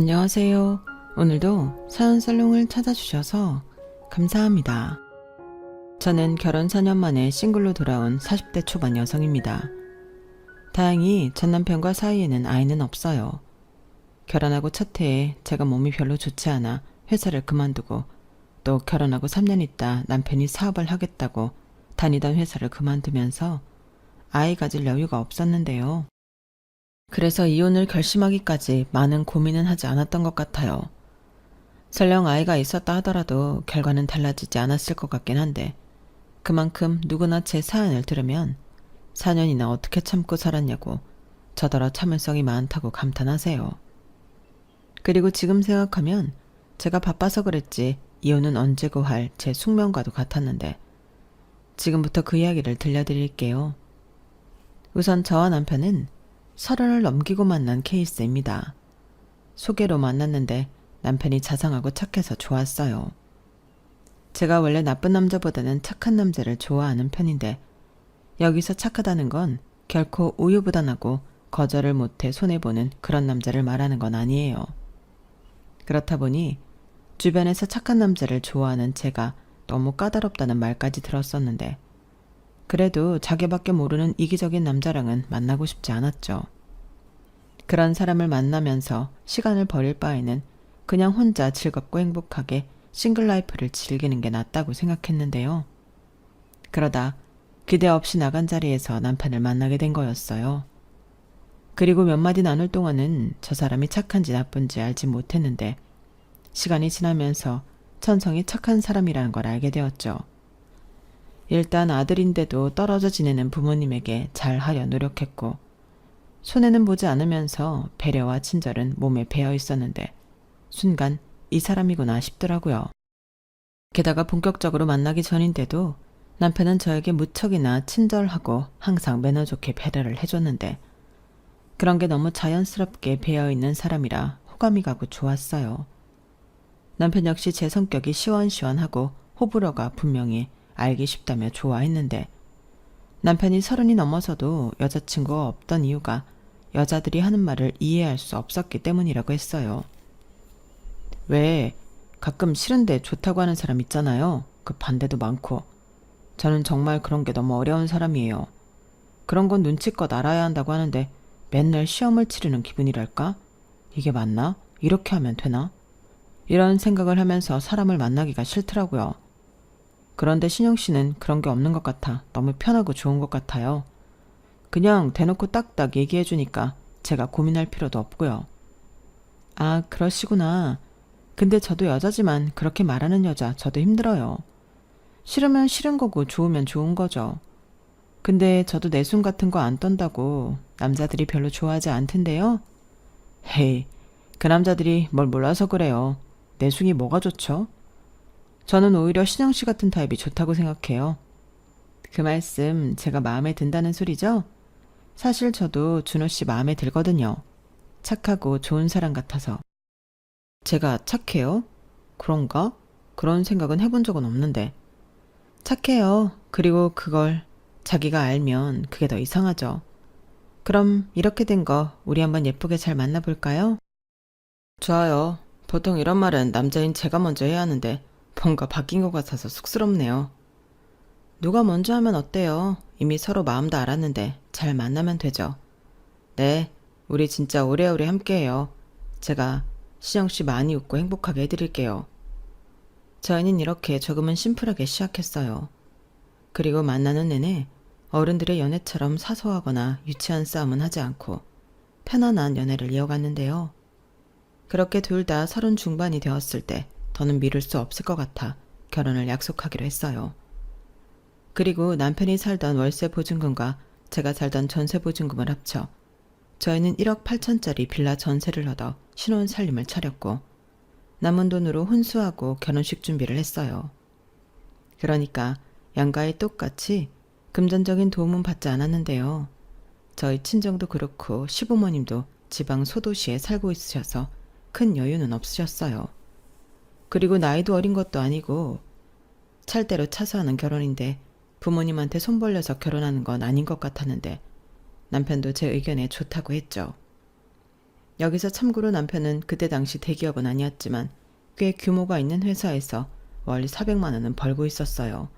안녕하세요. 오늘도 사연살롱을 찾아주셔서 감사합니다. 저는 결혼 4년 만에 싱글로 돌아온 40대 초반 여성입니다. 다행히 전 남편과 사이에는 아이는 없어요. 결혼하고 첫 해에 제가 몸이 별로 좋지 않아 회사를 그만두고 또 결혼하고 3년 있다 남편이 사업을 하겠다고 다니던 회사를 그만두면서 아이 가질 여유가 없었는데요. 그래서 이혼을 결심하기까지 많은 고민은 하지 않았던 것 같아요. 설령 아이가 있었다 하더라도 결과는 달라지지 않았을 것 같긴 한데 그만큼 누구나 제 사연을 들으면 4년이나 어떻게 참고 살았냐고 저더러 참을성이 많다고 감탄하세요. 그리고 지금 생각하면 제가 바빠서 그랬지 이혼은 언제고 할 제 숙명과도 같았는데 지금부터 그 이야기를 들려드릴게요. 우선 저와 남편은 30을 넘기고 만난 케이스입니다. 소개로 만났는데 남편이 자상하고 착해서 좋았어요. 제가 원래 나쁜 남자보다는 착한 남자를 좋아하는 편인데 여기서 착하다는 건 결코 우유부단하고 거절을 못해 손해보는 그런 남자를 말하는 건 아니에요. 그렇다 보니 주변에서 착한 남자를 좋아하는 제가 너무 까다롭다는 말까지 들었었는데 그래도 자기밖에 모르는 이기적인 남자랑은 만나고 싶지 않았죠. 그런 사람을 만나면서 시간을 버릴 바에는 그냥 혼자 즐겁고 행복하게 싱글 라이프를 즐기는 게 낫다고 생각했는데요. 그러다 기대 없이 나간 자리에서 남편을 만나게 된 거였어요. 그리고 몇 마디 나눌 동안은 저 사람이 착한지 나쁜지 알지 못했는데 시간이 지나면서 천성이 착한 사람이라는 걸 알게 되었죠. 일단 아들인데도 떨어져 지내는 부모님에게 잘하려 노력했고 손해는 보지 않으면서 배려와 친절은 몸에 배어 있었는데 순간 이 사람이구나 싶더라고요. 게다가 본격적으로 만나기 전인데도 남편은 저에게 무척이나 친절하고 항상 매너 좋게 배려를 해줬는데 그런 게 너무 자연스럽게 배어 있는 사람이라 호감이 가고 좋았어요. 남편 역시 제 성격이 시원시원하고 호불호가 분명히 알기 쉽다며 좋아했는데 남편이 30이 넘어서도 여자친구가 없던 이유가 여자들이 하는 말을 이해할 수 없었기 때문이라고 했어요. 왜 가끔 싫은데 좋다고 하는 사람 있잖아요. 그 반대도 많고. 저는 정말 그런 게 너무 어려운 사람이에요. 그런 건 눈치껏 알아야 한다고 하는데 맨날 시험을 치르는 기분이랄까? 이게 맞나? 이렇게 하면 되나? 이런 생각을 하면서 사람을 만나기가 싫더라고요. 그런데 신영 씨는 그런 게 없는 것 같아 너무 편하고 좋은 것 같아요. 그냥 대놓고 딱딱 얘기해 주니까 제가 고민할 필요도 없고요. 아, 그러시구나. 근데 저도 여자지만 그렇게 말하는 여자 저도 힘들어요. 싫으면 싫은 거고 좋으면 좋은 거죠. 근데 저도 내숭 같은 거 안 떤다고 남자들이 별로 좋아하지 않던데요? 헤이, 그 남자들이 뭘 몰라서 그래요. 내숭이 뭐가 좋죠? 저는 오히려 신영 씨 같은 타입이 좋다고 생각해요. 그 말씀 제가 마음에 든다는 소리죠? 사실 저도 준호 씨 마음에 들거든요. 착하고 좋은 사람 같아서. 제가 착해요? 그런가? 그런 생각은 해본 적은 없는데. 착해요. 그리고 그걸 자기가 알면 그게 더 이상하죠. 그럼 이렇게 된 거 우리 한번 예쁘게 잘 만나볼까요? 좋아요. 보통 이런 말은 남자인 제가 먼저 해야 하는데 뭔가 바뀐 것 같아서 쑥스럽네요. 누가 먼저 하면 어때요? 이미 서로 마음도 알았는데 잘 만나면 되죠. 네, 우리 진짜 오래오래 함께해요. 제가 시영씨 많이 웃고 행복하게 해드릴게요. 저희는 이렇게 조금은 심플하게 시작했어요. 그리고 만나는 내내 어른들의 연애처럼 사소하거나 유치한 싸움은 하지 않고 편안한 연애를 이어갔는데요. 그렇게 둘 다 30 중반이 되었을 때 더는 미룰 수 없을 것 같아 결혼을 약속하기로 했어요. 그리고 남편이 살던 월세 보증금과 제가 살던 전세 보증금을 합쳐 저희는 1억 8천짜리 빌라 전세를 얻어 신혼 살림을 차렸고 남은 돈으로 혼수하고 결혼식 준비를 했어요. 그러니까 양가에 똑같이 금전적인 도움은 받지 않았는데요. 저희 친정도 그렇고 시부모님도 지방 소도시에 살고 있으셔서 큰 여유는 없으셨어요. 그리고 나이도 어린 것도 아니고 찰대로 차서 하는 결혼인데 부모님한테 손 벌려서 결혼하는 건 아닌 것 같았는데 남편도 제 의견에 좋다고 했죠. 여기서 참고로 남편은 그때 당시 대기업은 아니었지만 꽤 규모가 있는 회사에서 월 400만 원은 벌고 있었어요.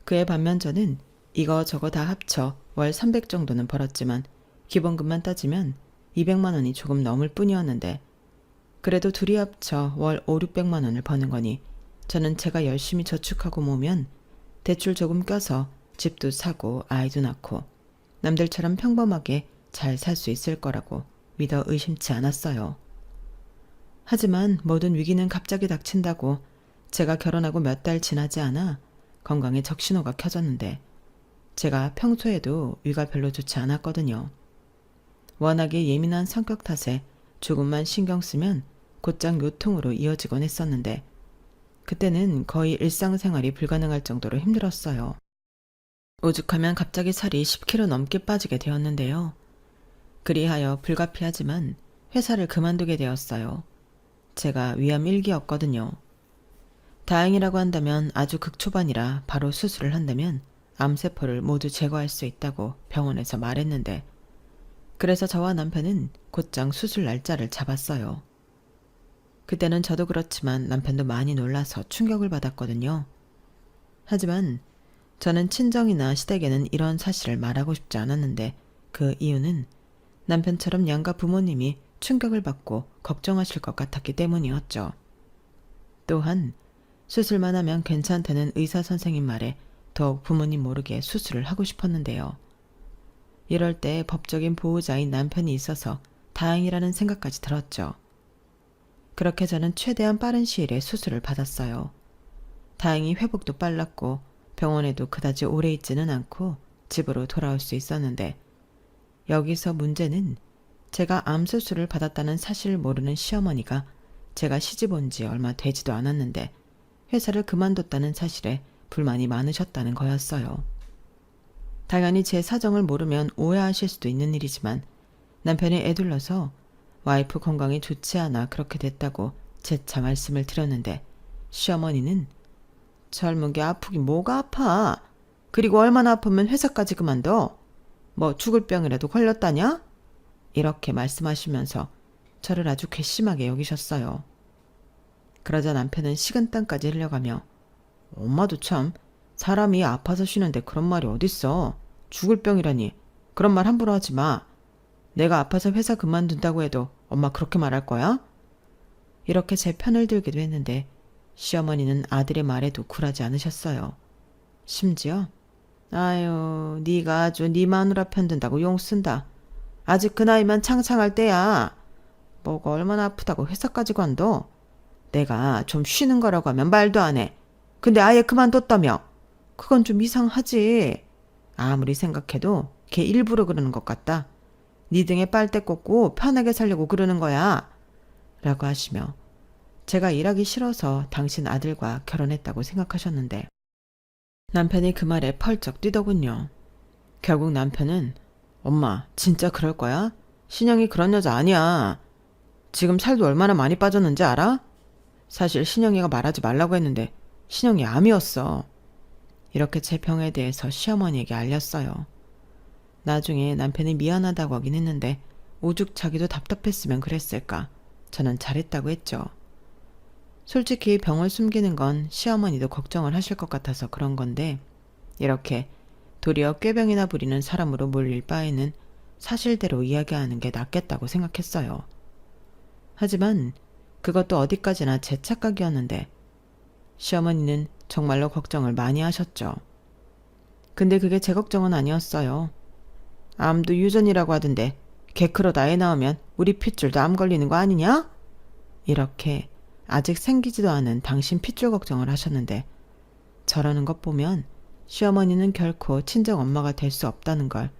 그에 반면 저는 이거저거 다 합쳐 월 300 정도는 벌었지만 기본급만 따지면 200만 원이 조금 넘을 뿐이었는데 그래도 둘이 합쳐 월 5, 600만 원을 버는 거니 저는 제가 열심히 저축하고 모으면 대출 조금 껴서 집도 사고 아이도 낳고 남들처럼 평범하게 잘 살 수 있을 거라고 믿어 의심치 않았어요. 하지만 모든 위기는 갑자기 닥친다고 제가 결혼하고 몇 달 지나지 않아 건강에 적신호가 켜졌는데 제가 평소에도 위가 별로 좋지 않았거든요. 워낙에 예민한 성격 탓에 조금만 신경 쓰면 곧장 요통으로 이어지곤 했었는데 그때는 거의 일상생활이 불가능할 정도로 힘들었어요. 오죽하면 갑자기 살이 10kg 넘게 빠지게 되었는데요. 그리하여 불가피하지만 회사를 그만두게 되었어요. 제가 위암 1기였거든요. 다행이라고 한다면 아주 극초반이라 바로 수술을 한다면 암세포를 모두 제거할 수 있다고 병원에서 말했는데 그래서 저와 남편은 곧장 수술 날짜를 잡았어요. 그때는 저도 그렇지만 남편도 많이 놀라서 충격을 받았거든요. 하지만 저는 친정이나 시댁에는 이런 사실을 말하고 싶지 않았는데 그 이유는 남편처럼 양가 부모님이 충격을 받고 걱정하실 것 같았기 때문이었죠. 또한 수술만 하면 괜찮다는 의사 선생님 말에 더욱 부모님 모르게 수술을 하고 싶었는데요. 이럴 때 법적인 보호자인 남편이 있어서 다행이라는 생각까지 들었죠. 그렇게 저는 최대한 빠른 시일에 수술을 받았어요. 다행히 회복도 빨랐고 병원에도 그다지 오래 있지는 않고 집으로 돌아올 수 있었는데 여기서 문제는 제가 암수술을 받았다는 사실을 모르는 시어머니가 제가 시집 온 지 얼마 되지도 않았는데 회사를 그만뒀다는 사실에 불만이 많으셨다는 거였어요. 당연히 제 사정을 모르면 오해하실 수도 있는 일이지만 남편이 애둘러서 와이프 건강이 좋지 않아 그렇게 됐다고 재차 말씀을 드렸는데 시어머니는 젊은 게 아프긴 뭐가 아파. 그리고 얼마나 아프면 회사까지 그만둬. 뭐 죽을 병이라도 걸렸다냐? 이렇게 말씀하시면서 저를 아주 괘씸하게 여기셨어요. 그러자 남편은 식은땀까지 흘려가며 엄마도 참 사람이 아파서 쉬는데 그런 말이 어딨어. 죽을 병이라니. 그런 말 함부로 하지 마. 내가 아파서 회사 그만둔다고 해도 엄마 그렇게 말할 거야? 이렇게 제 편을 들기도 했는데 시어머니는 아들의 말에도 굴하지 않으셨어요. 심지어 아유 네가 아주 네 마누라 편든다고 용 쓴다. 아직 그 나이만 창창할 때야. 뭐가 얼마나 아프다고 회사까지 관둬. 내가 좀 쉬는 거라고 하면 말도 안 해. 근데 아예 그만뒀다며. 그건 좀 이상하지. 아무리 생각해도 걔 일부러 그러는 것 같다. 네 등에 빨대 꽂고 편하게 살려고 그러는 거야. 라고 하시며 제가 일하기 싫어서 당신 아들과 결혼했다고 생각하셨는데 남편이 그 말에 펄쩍 뛰더군요. 결국 남편은 엄마 진짜 그럴 거야? 신영이 그런 여자 아니야. 지금 살도 얼마나 많이 빠졌는지 알아? 사실 신영이가 말하지 말라고 했는데 신영이 암이었어. 이렇게 제 병에 대해서 시어머니에게 알렸어요. 나중에 남편이 미안하다고 하긴 했는데 오죽 자기도 답답했으면 그랬을까. 저는 잘했다고 했죠. 솔직히 병을 숨기는 건 시어머니도 걱정을 하실 것 같아서 그런 건데 이렇게 도리어 꾀병이나 부리는 사람으로 몰릴 바에는 사실대로 이야기하는 게 낫겠다고 생각했어요. 하지만 그것도 어디까지나 제 착각이었는데 시어머니는 정말로 걱정을 많이 하셨죠. 근데 그게 제 걱정은 아니었어요. 암도 유전이라고 하던데 개크로다 애 낳으면 우리 핏줄도 암 걸리는 거 아니냐? 이렇게 아직 생기지도 않은 당신 핏줄 걱정을 하셨는데 저러는 것 보면 시어머니는 결코 친정 엄마가 될 수 없다는 걸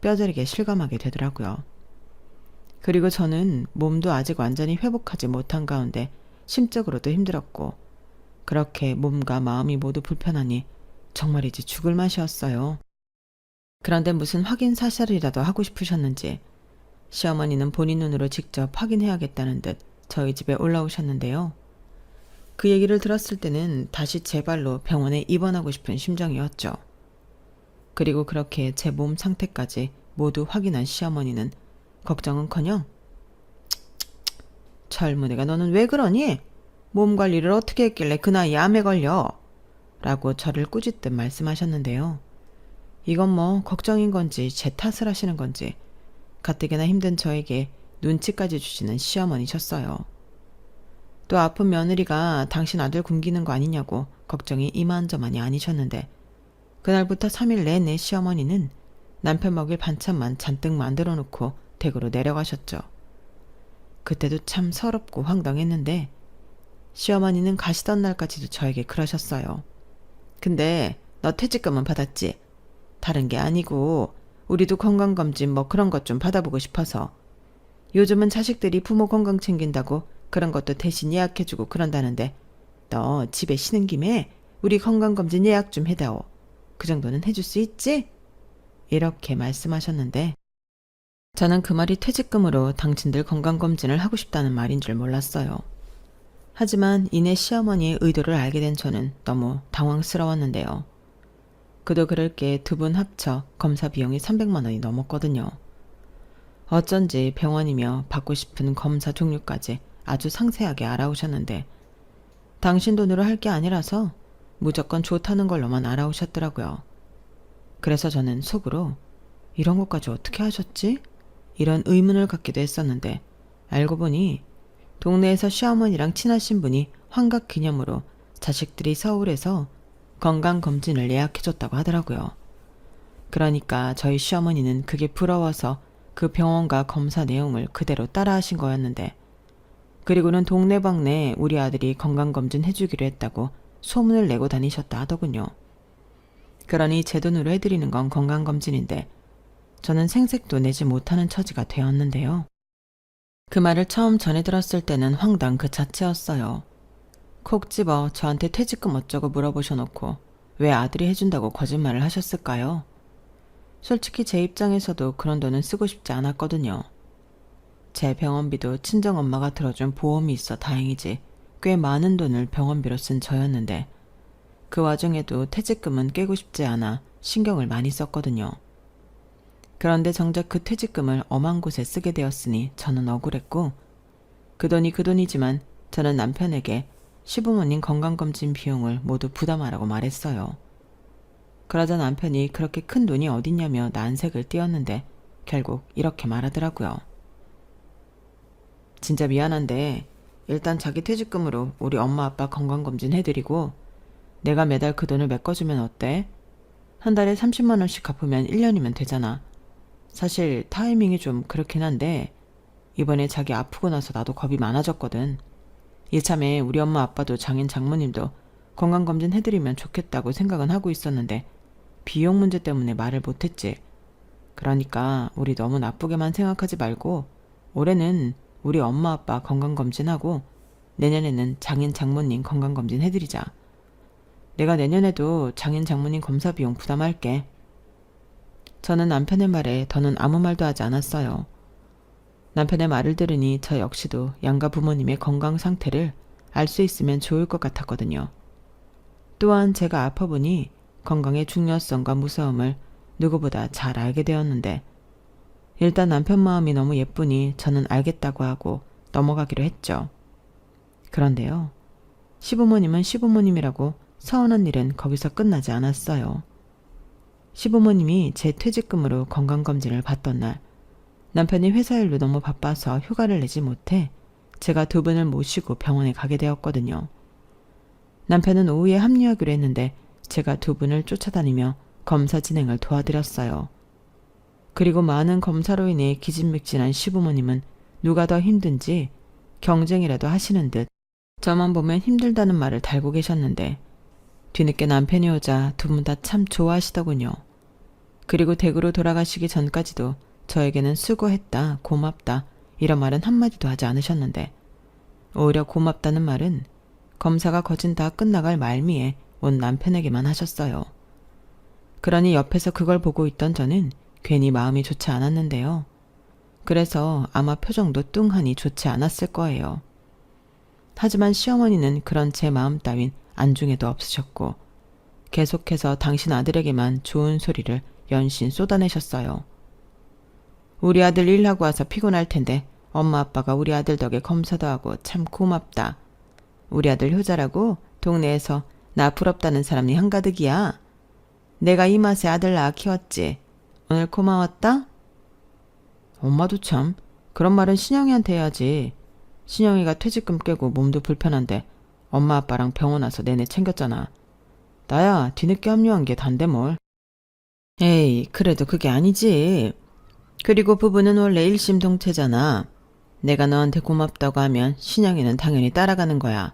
뼈저리게 실감하게 되더라고요. 그리고 저는 몸도 아직 완전히 회복하지 못한 가운데 심적으로도 힘들었고 그렇게 몸과 마음이 모두 불편하니 정말이지 죽을 맛이었어요. 그런데 무슨 확인 사살이라도 하고 싶으셨는지 시어머니는 본인 눈으로 직접 확인해야겠다는 듯 저희 집에 올라오셨는데요. 그 얘기를 들었을 때는 다시 제 발로 병원에 입원하고 싶은 심정이었죠. 그리고 그렇게 제 몸 상태까지 모두 확인한 시어머니는 걱정은커녕 젊은이가 너는 왜 그러니? 몸 관리를 어떻게 했길래 그 나이에 암에 걸려? 라고 저를 꾸짖듯 말씀하셨는데요. 이건 뭐 걱정인 건지 제 탓을 하시는 건지 가뜩이나 힘든 저에게 눈치까지 주시는 시어머니셨어요. 또 아픈 며느리가 당신 아들 굶기는 거 아니냐고 걱정이 이만저만이 아니셨는데 그날부터 3일 내내 시어머니는 남편 먹일 반찬만 잔뜩 만들어 놓고 댁으로 내려가셨죠. 그때도 참 서럽고 황당했는데 시어머니는 가시던 날까지도 저에게 그러셨어요. 근데 너 퇴직금은 받았지? 다른 게 아니고 우리도 건강검진 뭐 그런 것 좀 받아보고 싶어서. 요즘은 자식들이 부모 건강 챙긴다고 그런 것도 대신 예약해주고 그런다는데 너 집에 쉬는 김에 우리 건강검진 예약 좀 해다오. 그 정도는 해줄 수 있지? 이렇게 말씀하셨는데 저는 그 말이 퇴직금으로 당신들 건강검진을 하고 싶다는 말인 줄 몰랐어요. 하지만 이내 시어머니의 의도를 알게 된 저는 너무 당황스러웠는데요. 그도 그럴 게 두 분 합쳐 검사 비용이 300만 원이 넘었거든요. 어쩐지 병원이며 받고 싶은 검사 종류까지 아주 상세하게 알아오셨는데 당신 돈으로 할 게 아니라서 무조건 좋다는 걸로만 알아오셨더라고요. 그래서 저는 속으로 이런 것까지 어떻게 하셨지? 이런 의문을 갖기도 했었는데 알고 보니 동네에서 시어머니랑 친하신 분이 환갑 기념으로 자식들이 서울에서 건강검진을 예약해줬다고 하더라고요. 그러니까 저희 시어머니는 그게 부러워서 그 병원과 검사 내용을 그대로 따라하신 거였는데 그리고는 동네방네 우리 아들이 건강검진 해주기로 했다고 소문을 내고 다니셨다 하더군요. 그러니 제 돈으로 해드리는 건 건강검진인데 저는 생색도 내지 못하는 처지가 되었는데요. 그 말을 처음 전해 들었을 때는 황당 그 자체였어요. 콕 집어 저한테 퇴직금 어쩌고 물어보셔놓고 왜 아들이 해준다고 거짓말을 하셨을까요? 솔직히 제 입장에서도 그런 돈은 쓰고 싶지 않았거든요. 제 병원비도 친정엄마가 들어준 보험이 있어 다행이지 꽤 많은 돈을 병원비로 쓴 저였는데 그 와중에도 퇴직금은 깨고 싶지 않아 신경을 많이 썼거든요. 그런데 정작 그 퇴직금을 엄한 곳에 쓰게 되었으니 저는 억울했고 그 돈이 그 돈이지만 저는 남편에게 시부모님 건강검진 비용을 모두 부담하라고 말했어요. 그러자 남편이 그렇게 큰 돈이 어딨냐며 난색을 띄었는데 결국 이렇게 말하더라고요. 진짜 미안한데 일단 자기 퇴직금으로 우리 엄마 아빠 건강검진 해드리고 내가 매달 그 돈을 메꿔주면 어때? 한 달에 30만 원씩 갚으면 1년이면 되잖아. 사실 타이밍이 좀 그렇긴 한데 이번에 자기 아프고 나서 나도 겁이 많아졌거든. 이참에 우리 엄마 아빠도 장인 장모님도 건강검진 해드리면 좋겠다고 생각은 하고 있었는데 비용 문제 때문에 말을 못했지. 그러니까 우리 너무 나쁘게만 생각하지 말고 올해는 우리 엄마 아빠 건강검진하고 내년에는 장인 장모님 건강검진 해드리자. 내가 내년에도 장인 장모님 검사 비용 부담할게. 저는 남편의 말에 더는 아무 말도 하지 않았어요. 남편의 말을 들으니 저 역시도 양가 부모님의 건강 상태를 알 수 있으면 좋을 것 같았거든요. 또한 제가 아파보니 건강의 중요성과 무서움을 누구보다 잘 알게 되었는데 일단 남편 마음이 너무 예쁘니 저는 알겠다고 하고 넘어가기로 했죠. 그런데요. 시부모님은 시부모님이라고 서운한 일은 거기서 끝나지 않았어요. 시부모님이 제 퇴직금으로 건강검진을 받던 날 남편이 회사 일로 너무 바빠서 휴가를 내지 못해 제가 두 분을 모시고 병원에 가게 되었거든요. 남편은 오후에 합류하기로 했는데 제가 두 분을 쫓아다니며 검사 진행을 도와드렸어요. 그리고 많은 검사로 인해 기진맥진한 시부모님은 누가 더 힘든지 경쟁이라도 하시는 듯 저만 보면 힘들다는 말을 달고 계셨는데 뒤늦게 남편이 오자 두 분 다 참 좋아하시더군요. 그리고 댁으로 돌아가시기 전까지도 저에게는 수고했다, 고맙다 이런 말은 한마디도 하지 않으셨는데 오히려 고맙다는 말은 검사가 거진 다 끝나갈 말미에 온 남편에게만 하셨어요. 그러니 옆에서 그걸 보고 있던 저는 괜히 마음이 좋지 않았는데요. 그래서 아마 표정도 뚱하니 좋지 않았을 거예요. 하지만 시어머니는 그런 제 마음 따윈 안중에도 없으셨고 계속해서 당신 아들에게만 좋은 소리를 연신 쏟아내셨어요. 우리 아들 일하고 와서 피곤할 텐데 엄마 아빠가 우리 아들 덕에 검사도 하고 참 고맙다. 우리 아들 효자라고 동네에서 나 부럽다는 사람이 한가득이야. 내가 이 맛에 아들 낳아 키웠지. 오늘 고마웠다? 엄마도 참 그런 말은 신영이한테 해야지. 신영이가 퇴직금 깨고 몸도 불편한데 엄마 아빠랑 병원 와서 내내 챙겼잖아. 나야 뒤늦게 합류한 게 단데 뭘. 에이, 그래도 그게 아니지. 그리고 부부는 원래 일심동체잖아. 내가 너한테 고맙다고 하면 신영이는 당연히 따라가는 거야.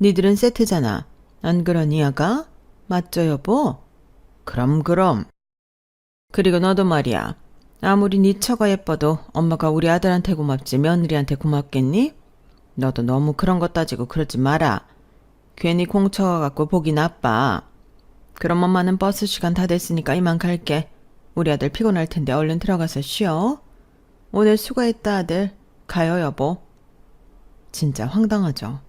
니들은 세트잖아. 안 그러니 아가? 맞죠 여보? 그럼. 그리고 너도 말이야. 아무리 네 처가 예뻐도 엄마가 우리 아들한테 고맙지 며느리한테 고맙겠니? 너도 너무 그런 거 따지고 그러지 마라. 괜히 공처가 갖고 보기 나빠. 그럼 엄마는 버스 시간 다 됐으니까 이만 갈게. 우리 아들 피곤할 텐데 얼른 들어가서 쉬어. 오늘 수고했다 아들. 가요 여보. 진짜 황당하죠.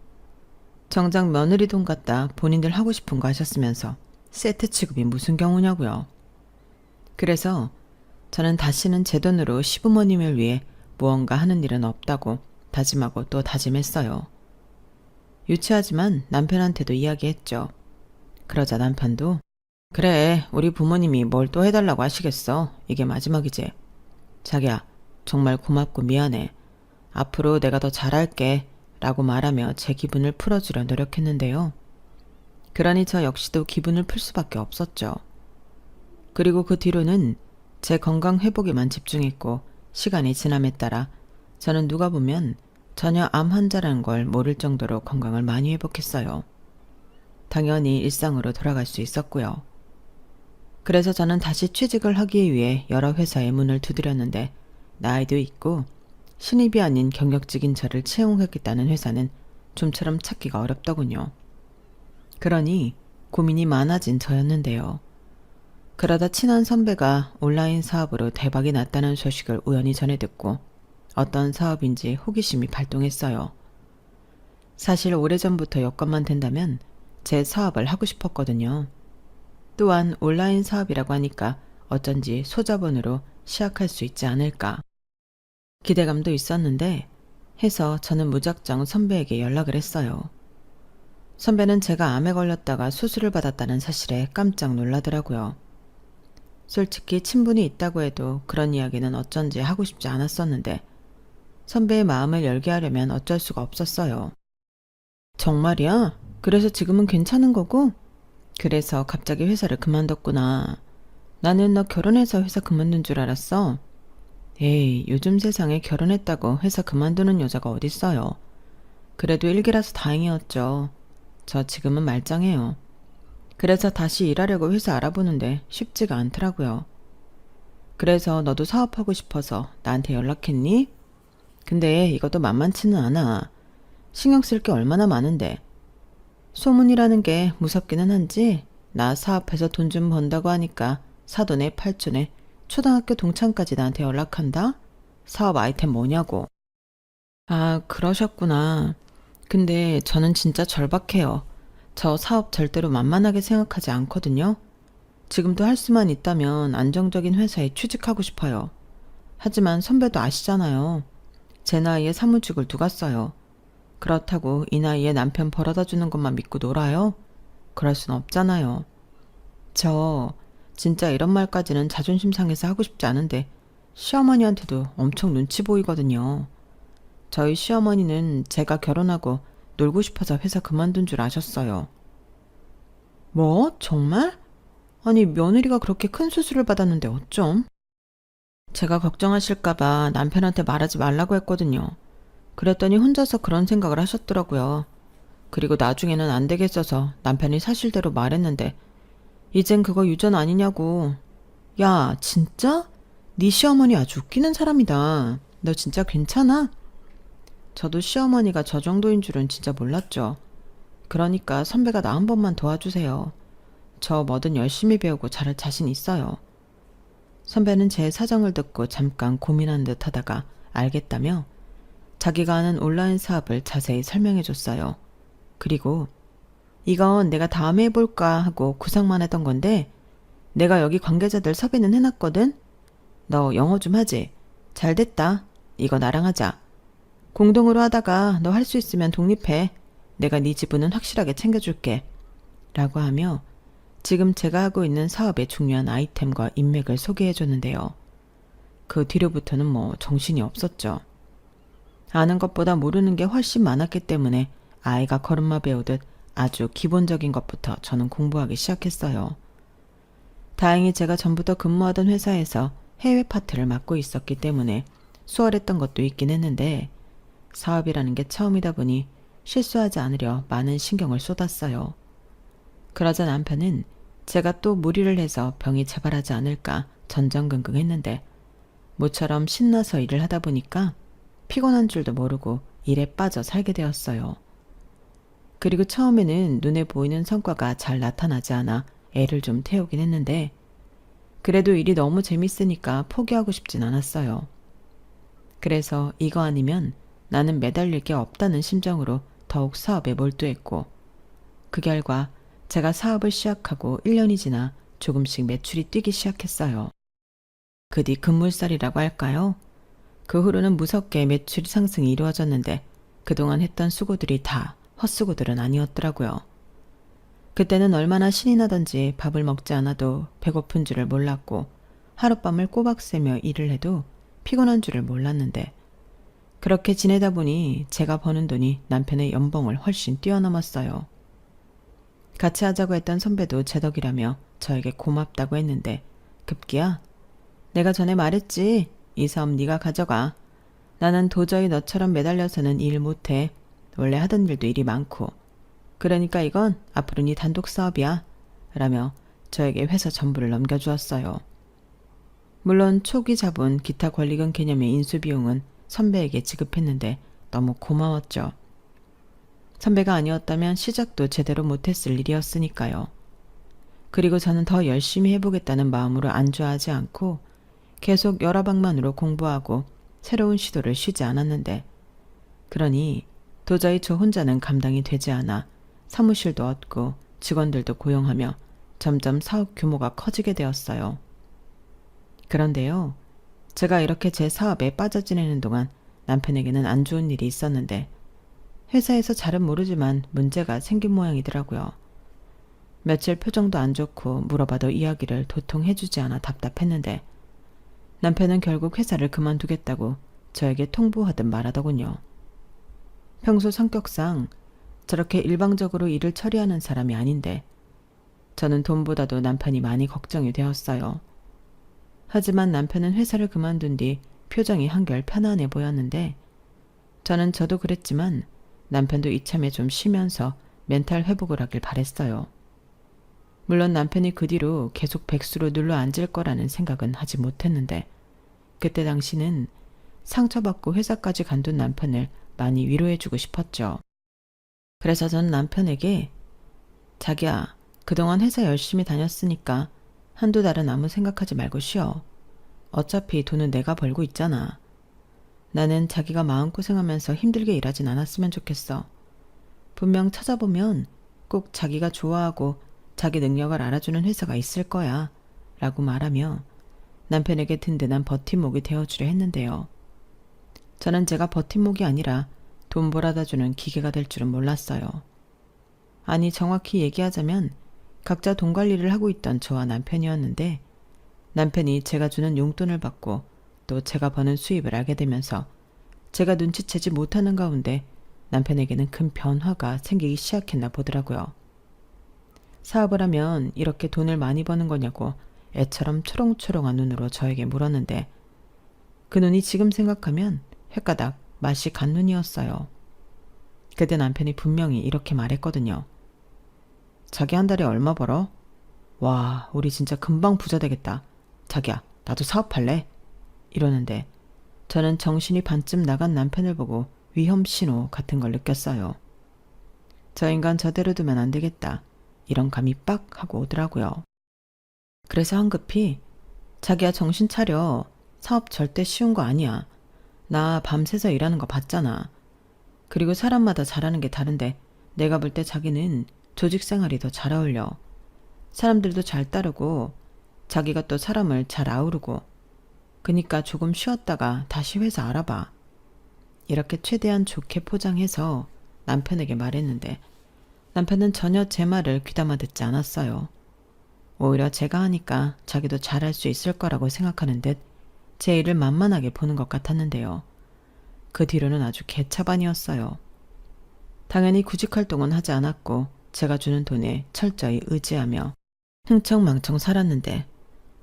정작 며느리 돈 갖다 본인들 하고 싶은 거 하셨으면서 세트 취급이 무슨 경우냐고요. 그래서 저는 다시는 제 돈으로 시부모님을 위해 무언가 하는 일은 없다고 다짐하고 또 다짐했어요. 유치하지만 남편한테도 이야기했죠. 그러자 남편도 그래, 우리 부모님이 뭘 또 해달라고 하시겠어. 이게 마지막이지. 자기야, 정말 고맙고 미안해. 앞으로 내가 더 잘할게 라고 말하며 제 기분을 풀어주려 노력했는데요. 그러니 저 역시도 기분을 풀 수밖에 없었죠. 그리고 그 뒤로는 제 건강 회복에만 집중했고 시간이 지남에 따라 저는 누가 보면 전혀 암 환자라는 걸 모를 정도로 건강을 많이 회복했어요. 당연히 일상으로 돌아갈 수 있었고요. 그래서 저는 다시 취직을 하기 위해 여러 회사에 문을 두드렸는데 나이도 있고 신입이 아닌 경력직인 저를 채용하겠다는 회사는 좀처럼 찾기가 어렵더군요. 그러니 고민이 많아진 저였는데요. 그러다 친한 선배가 온라인 사업으로 대박이 났다는 소식을 우연히 전해 듣고 어떤 사업인지 호기심이 발동했어요. 사실 오래전부터 여건만 된다면 제 사업을 하고 싶었거든요. 또한 온라인 사업이라고 하니까 어쩐지 소자본으로 시작할 수 있지 않을까. 기대감도 있었는데 해서 저는 무작정 선배에게 연락을 했어요. 선배는 제가 암에 걸렸다가 수술을 받았다는 사실에 깜짝 놀라더라고요. 솔직히 친분이 있다고 해도 그런 이야기는 어쩐지 하고 싶지 않았었는데 선배의 마음을 열게 하려면 어쩔 수가 없었어요. 정말이야? 그래서 지금은 괜찮은 거고? 그래서 갑자기 회사를 그만뒀구나. 나는 너 결혼해서 회사 그만둔 줄 알았어. 에이, 요즘 세상에 결혼했다고 회사 그만두는 여자가 어딨어요. 그래도 일기라서 다행이었죠. 저 지금은 말짱해요. 그래서 다시 일하려고 회사 알아보는데 쉽지가 않더라고요. 그래서 너도 사업하고 싶어서 나한테 연락했니? 근데 이것도 만만치는 않아. 신경 쓸 게 얼마나 많은데. 소문이라는 게 무섭기는 한지 나 사업해서 돈 좀 번다고 하니까 사돈에 팔촌에 초등학교 동창까지 나한테 연락한다? 사업 아이템 뭐냐고. 아, 그러셨구나. 근데 저는 진짜 절박해요. 저 사업 절대로 만만하게 생각하지 않거든요. 지금도 할 수만 있다면 안정적인 회사에 취직하고 싶어요. 하지만 선배도 아시잖아요. 제 나이에 사무직을 누가 써요. 그렇다고 이 나이에 남편 벌어다 주는 것만 믿고 놀아요? 그럴 순 없잖아요. 저 진짜 이런 말까지는 자존심 상해서 하고 싶지 않은데 시어머니한테도 엄청 눈치 보이거든요. 저희 시어머니는 제가 결혼하고 놀고 싶어서 회사 그만둔 줄 아셨어요. 뭐? 정말? 아니, 며느리가 그렇게 큰 수술을 받았는데 어쩜? 제가 걱정하실까봐 남편한테 말하지 말라고 했거든요. 그랬더니 혼자서 그런 생각을 하셨더라고요. 그리고 나중에는 안 되겠어서 남편이 사실대로 말했는데 이젠 그거 유전 아니냐고. 야, 진짜? 네 시어머니 아주 웃기는 사람이다. 너 진짜 괜찮아? 저도 시어머니가 저 정도인 줄은 진짜 몰랐죠. 그러니까 선배가 나 한 번만 도와주세요. 저 뭐든 열심히 배우고 잘할 자신 있어요. 선배는 제 사정을 듣고 잠깐 고민한 듯 하다가 알겠다며 자기가 하는 온라인 사업을 자세히 설명해 줬어요. 그리고 이건 내가 다음에 해볼까 하고 구상만 했던 건데 내가 여기 관계자들 섭외는 해놨거든? 너 영어 좀 하지? 잘 됐다. 이거 나랑 하자. 공동으로 하다가 너 할 수 있으면 독립해. 내가 네 지분은 확실하게 챙겨줄게. 라고 하며 지금 제가 하고 있는 사업의 중요한 아이템과 인맥을 소개해 줬는데요. 그 뒤로부터는 정신이 없었죠. 아는 것보다 모르는 게 훨씬 많았기 때문에 아이가 걸음마 배우듯 아주 기본적인 것부터 저는 공부하기 시작했어요. 다행히 제가 전부터 근무하던 회사에서 해외 파트를 맡고 있었기 때문에 수월했던 것도 있긴 했는데 사업이라는 게 처음이다 보니 실수하지 않으려 많은 신경을 쏟았어요. 그러자 남편은 제가 또 무리를 해서 병이 재발하지 않을까 전전긍긍했는데 모처럼 신나서 일을 하다 보니까 피곤한 줄도 모르고 일에 빠져 살게 되었어요. 그리고 처음에는 눈에 보이는 성과가 잘 나타나지 않아 애를 좀 태우긴 했는데 그래도 일이 너무 재밌으니까 포기하고 싶진 않았어요. 그래서 이거 아니면 나는 매달릴 게 없다는 심정으로 더욱 사업에 몰두했고 그 결과 제가 사업을 시작하고 1년이 지나 조금씩 매출이 뛰기 시작했어요. 그 뒤 급물살이라고 할까요? 그 후로는 무섭게 매출 상승이 이루어졌는데 그동안 했던 수고들이 다 헛수고들은 아니었더라고요. 그때는 얼마나 신이 나던지 밥을 먹지 않아도 배고픈 줄을 몰랐고 하룻밤을 꼬박 새며 일을 해도 피곤한 줄을 몰랐는데 그렇게 지내다 보니 제가 버는 돈이 남편의 연봉을 훨씬 뛰어넘었어요. 같이 하자고 했던 선배도 제 덕이라며 저에게 고맙다고 했는데 급기야 내가 전에 말했지. 이 사업 네가 가져가. 나는 도저히 너처럼 매달려서는 일 못해. 원래 하던 일도 일이 많고. 그러니까 이건 앞으로 네 단독 사업이야. 라며 저에게 회사 전부를 넘겨주었어요. 물론 초기 자본, 기타 권리금 개념의 인수비용은 선배에게 지급했는데 너무 고마웠죠. 선배가 아니었다면 시작도 제대로 못했을 일이었으니까요. 그리고 저는 더 열심히 해보겠다는 마음으로 안주하지 않고 계속 여러 방면으로 공부하고 새로운 시도를 쉬지 않았는데 그러니 도저히 저 혼자는 감당이 되지 않아 사무실도 얻고 직원들도 고용하며 점점 사업 규모가 커지게 되었어요. 그런데요. 제가 이렇게 제 사업에 빠져 지내는 동안 남편에게는 안 좋은 일이 있었는데 회사에서 잘은 모르지만 문제가 생긴 모양이더라고요. 며칠 표정도 안 좋고 물어봐도 이야기를 도통 해주지 않아 답답했는데 남편은 결국 회사를 그만두겠다고 저에게 통보하듯 말하더군요. 평소 성격상 저렇게 일방적으로 일을 처리하는 사람이 아닌데 저는 돈보다도 남편이 많이 걱정이 되었어요. 하지만 남편은 회사를 그만둔 뒤 표정이 한결 편안해 보였는데 저도 그랬지만 남편도 이참에 좀 쉬면서 멘탈 회복을 하길 바랬어요. 물론 남편이 그 뒤로 계속 백수로 눌러 앉을 거라는 생각은 하지 못했는데 그때 당시는 상처받고 회사까지 간둔 남편을 많이 위로해주고 싶었죠. 그래서 전 남편에게 자기야, 그동안 회사 열심히 다녔으니까 한두 달은 아무 생각하지 말고 쉬어. 어차피 돈은 내가 벌고 있잖아. 나는 자기가 마음고생하면서 힘들게 일하진 않았으면 좋겠어. 분명 찾아보면 꼭 자기가 좋아하고 자기 능력을 알아주는 회사가 있을 거야. 라고 말하며 남편에게 든든한 버팀목이 되어주려 했는데요. 저는 제가 버팀목이 아니라 돈 벌어다 주는 기계가 될 줄은 몰랐어요. 아니 정확히 얘기하자면 각자 돈 관리를 하고 있던 저와 남편이었는데 남편이 제가 주는 용돈을 받고 또 제가 버는 수입을 알게 되면서 제가 눈치채지 못하는 가운데 남편에게는 큰 변화가 생기기 시작했나 보더라고요. 사업을 하면 이렇게 돈을 많이 버는 거냐고 애처럼 초롱초롱한 눈으로 저에게 물었는데 그 눈이 지금 생각하면 횟가닥 맛이 간 눈이었어요. 그때 남편이 분명히 이렇게 말했거든요. 자기 한 달에 얼마 벌어? 와, 우리 진짜 금방 부자 되겠다. 자기야, 나도 사업할래? 이러는데 저는 정신이 반쯤 나간 남편을 보고 위험 신호 같은 걸 느꼈어요. 저 인간 저대로 두면 안 되겠다. 이런 감이 빡 하고 오더라고요. 그래서 황급히 자기야 정신 차려. 사업 절대 쉬운 거 아니야. 나 밤새서 일하는 거 봤잖아. 그리고 사람마다 잘하는 게 다른데 내가 볼 때 자기는 조직 생활이 더 잘 어울려. 사람들도 잘 따르고 자기가 또 사람을 잘 아우르고 그니까 조금 쉬었다가 다시 회사 알아봐. 이렇게 최대한 좋게 포장해서 남편에게 말했는데 남편은 전혀 제 말을 귀담아 듣지 않았어요. 오히려 제가 하니까 자기도 잘할 수 있을 거라고 생각하는 듯 제 일을 만만하게 보는 것 같았는데요. 그 뒤로는 아주 개차반이었어요. 당연히 구직 활동은 하지 않았고 제가 주는 돈에 철저히 의지하며 흥청망청 살았는데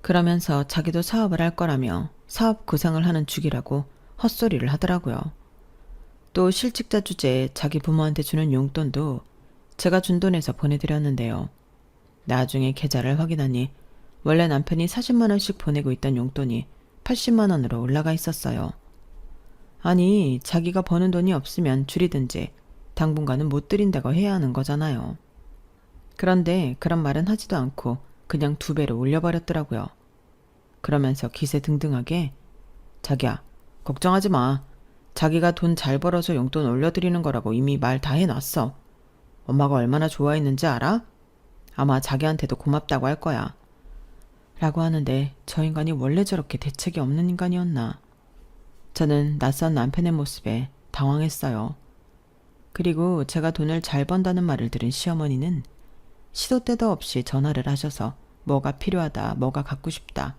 그러면서 자기도 사업을 할 거라며 사업 구상을 하는 중이라고 헛소리를 하더라고요. 또 실직자 주제에 자기 부모한테 주는 용돈도 제가 준 돈에서 보내드렸는데요. 나중에 계좌를 확인하니 원래 남편이 40만 원씩 보내고 있던 용돈이 80만 원으로 올라가 있었어요. 아니, 자기가 버는 돈이 없으면 줄이든지 당분간은 못 드린다고 해야 하는 거잖아요. 그런데 그런 말은 하지도 않고 그냥 2배로 올려버렸더라고요. 그러면서 기세등등하게 자기야, 걱정하지 마. 자기가 돈 잘 벌어서 용돈 올려드리는 거라고 이미 말 다 해놨어. 엄마가 얼마나 좋아했는지 알아? 아마 자기한테도 고맙다고 할 거야. 라고 하는데 저 인간이 원래 저렇게 대책이 없는 인간이었나. 저는 낯선 남편의 모습에 당황했어요. 그리고 제가 돈을 잘 번다는 말을 들은 시어머니는 시도 때도 없이 전화를 하셔서 뭐가 필요하다, 뭐가 갖고 싶다,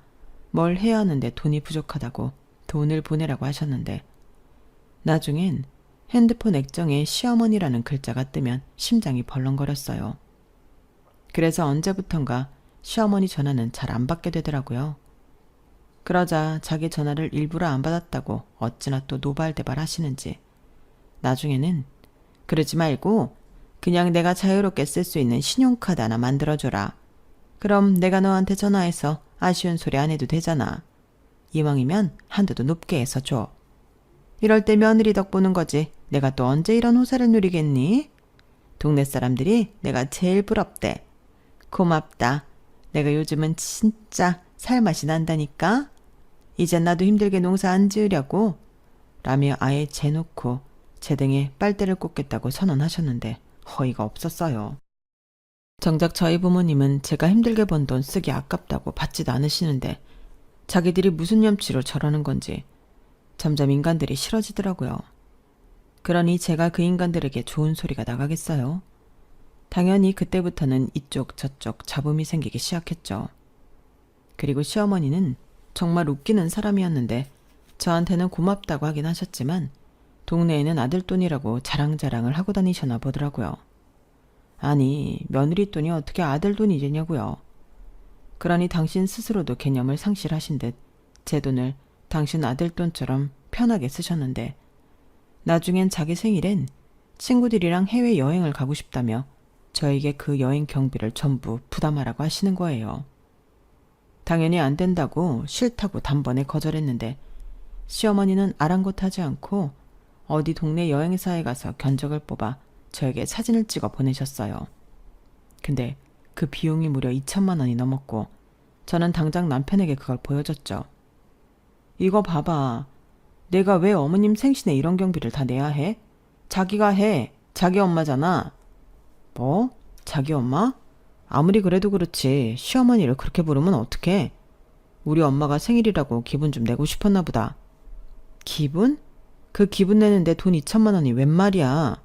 뭘 해야 하는데 돈이 부족하다고 돈을 보내라고 하셨는데 나중엔 핸드폰 액정에 시어머니라는 글자가 뜨면 심장이 벌렁거렸어요. 그래서 언제부턴가 시어머니 전화는 잘 안 받게 되더라고요. 그러자 자기 전화를 일부러 안 받았다고 어찌나 또 노발대발 하시는지 나중에는 그러지 말고 그냥 내가 자유롭게 쓸 수 있는 신용카드 하나 만들어줘라. 그럼 내가 너한테 전화해서 아쉬운 소리 안 해도 되잖아. 이왕이면 한도도 높게 해서 줘. 이럴 때 며느리 덕 보는 거지. 내가 또 언제 이런 호사를 누리겠니? 동네 사람들이 내가 제일 부럽대. 고맙다. 내가 요즘은 진짜 살맛이 난다니까. 이젠 나도 힘들게 농사 안 지으려고. 라며 아예 재놓고 제 등에 빨대를 꽂겠다고 선언하셨는데 허위가 없었어요. 정작 저희 부모님은 제가 힘들게 번 돈 쓰기 아깝다고 받지도 않으시는데 자기들이 무슨 염치로 저러는 건지 점점 인간들이 싫어지더라고요. 그러니 제가 그 인간들에게 좋은 소리가 나가겠어요? 당연히 그때부터는 이쪽 저쪽 잡음이 생기기 시작했죠. 그리고 시어머니는 정말 웃기는 사람이었는데 저한테는 고맙다고 하긴 하셨지만 동네에는 아들 돈이라고 자랑자랑을 하고 다니셨나 보더라고요. 아니, 며느리 돈이 어떻게 아들 돈이 되냐고요. 그러니 당신 스스로도 개념을 상실하신 듯 제 돈을 당신 아들 돈처럼 편하게 쓰셨는데 나중엔 자기 생일엔 친구들이랑 해외여행을 가고 싶다며 저에게 그 여행 경비를 전부 부담하라고 하시는 거예요. 당연히 안 된다고 싫다고 단번에 거절했는데 시어머니는 아랑곳하지 않고 어디 동네 여행사에 가서 견적을 뽑아 저에게 사진을 찍어 보내셨어요. 근데 그 비용이 무려 2천만 원이 넘었고 저는 당장 남편에게 그걸 보여줬죠. 이거 봐봐. 내가 왜 어머님 생신에 이런 경비를 다 내야 해? 자기가 해. 자기 엄마잖아. 뭐? 자기 엄마? 아무리 그래도 그렇지 시어머니를 그렇게 부르면 어떡해? 우리 엄마가 생일이라고 기분 좀 내고 싶었나 보다. 기분? 그 기분 내는데 돈 2천만 원이 웬 말이야.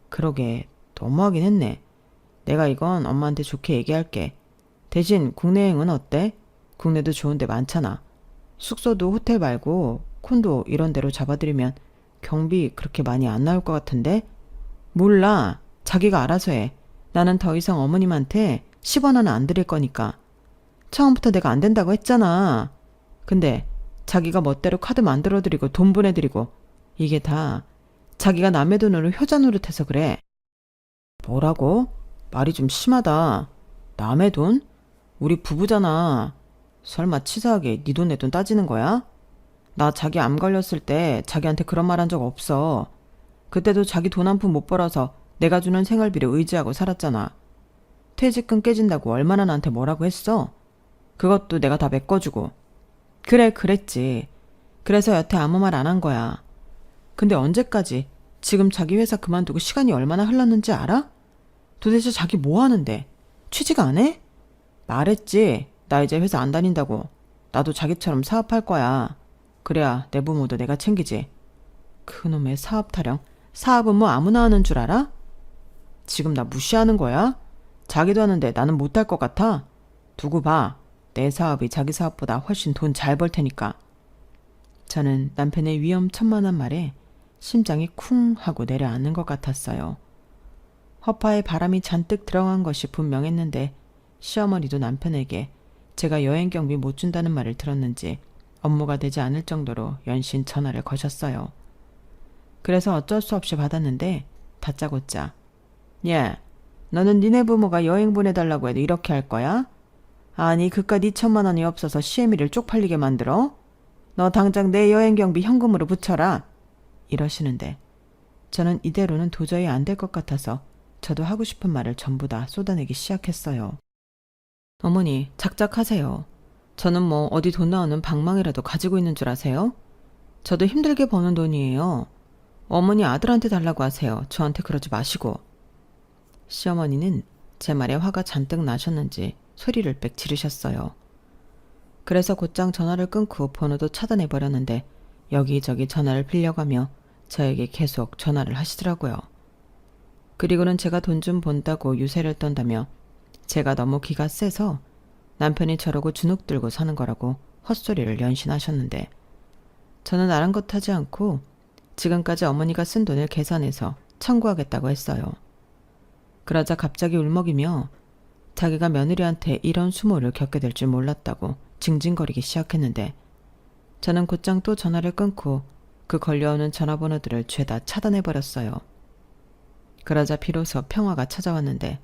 그러게 너무하긴 했네. 내가 이건 엄마한테 좋게 얘기할게. 대신 국내 여행은 어때? 국내도 좋은 데 많잖아. 숙소도 호텔 말고 콘도 이런 데로 잡아드리면 경비 그렇게 많이 안 나올 것 같은데? 몰라. 자기가 알아서 해. 나는 더 이상 어머님한테 10원 하나 안 드릴 거니까. 처음부터 내가 안 된다고 했잖아. 근데 자기가 멋대로 카드 만들어드리고 돈 보내드리고 이게 다 자기가 남의 돈으로 효자 노릇해서 그래. 뭐라고? 말이 좀 심하다. 남의 돈? 우리 부부잖아. 설마 치사하게 네 돈 내 돈 따지는 거야? 나 자기 암 걸렸을 때 자기한테 그런 말 한 적 없어. 그때도 자기 돈 한 푼 못 벌어서 내가 주는 생활비를 의지하고 살았잖아. 퇴직금 깨진다고 얼마나 나한테 뭐라고 했어? 그것도 내가 다 메꿔주고. 그래, 그랬지. 그래서 여태 아무 말 안 한 거야. 근데 언제까지 지금 자기 회사 그만두고 시간이 얼마나 흘렀는지 알아? 도대체 자기 뭐 하는데? 취직 안 해? 말했지. 나 이제 회사 안 다닌다고. 나도 자기처럼 사업할 거야. 그래야 내 부모도 내가 챙기지. 그놈의 사업 타령. 사업은 뭐 아무나 하는 줄 알아? 지금 나 무시하는 거야? 자기도 하는데 나는 못할 것 같아? 두고 봐. 내 사업이 자기 사업보다 훨씬 돈 잘 벌 테니까. 저는 남편의 위험천만한 말에 심장이 쿵 하고 내려앉는 것 같았어요. 허파에 바람이 잔뜩 들어간 것이 분명했는데 시어머니도 남편에게 제가 여행 경비 못 준다는 말을 들었는지 업무가 되지 않을 정도로 연신 전화를 거셨어요. 그래서 어쩔 수 없이 받았는데 다짜고짜 야, 너는 니네 부모가 여행 보내달라고 해도 이렇게 할 거야? 아니 그깟 2천만 원이 없어서 시애미를 쪽팔리게 만들어? 너 당장 내 여행 경비 현금으로 붙여라. 이러시는데 저는 이대로는 도저히 안 될 것 같아서 저도 하고 싶은 말을 전부 다 쏟아내기 시작했어요. 어머니, 작작하세요. 저는 뭐 어디 돈 나오는 방망이라도 가지고 있는 줄 아세요? 저도 힘들게 버는 돈이에요. 어머니 아들한테 달라고 하세요. 저한테 그러지 마시고. 시어머니는 제 말에 화가 잔뜩 나셨는지 소리를 빽 지르셨어요. 그래서 곧장 전화를 끊고 번호도 차단해버렸는데 여기저기 전화를 빌려가며 저에게 계속 전화를 하시더라고요. 그리고는 제가 돈 좀 번다고 유세를 떤다며 제가 너무 기가 세서 남편이 저러고 주눅 들고 사는 거라고 헛소리를 연신하셨는데 저는 아랑곳하지 않고 지금까지 어머니가 쓴 돈을 계산해서 청구하겠다고 했어요. 그러자 갑자기 울먹이며 자기가 며느리한테 이런 수모를 겪게 될 줄 몰랐다고 징징거리기 시작했는데 저는 곧장 또 전화를 끊고 그 걸려오는 전화번호들을 죄다 차단해버렸어요. 그러자 비로소 평화가 찾아왔는데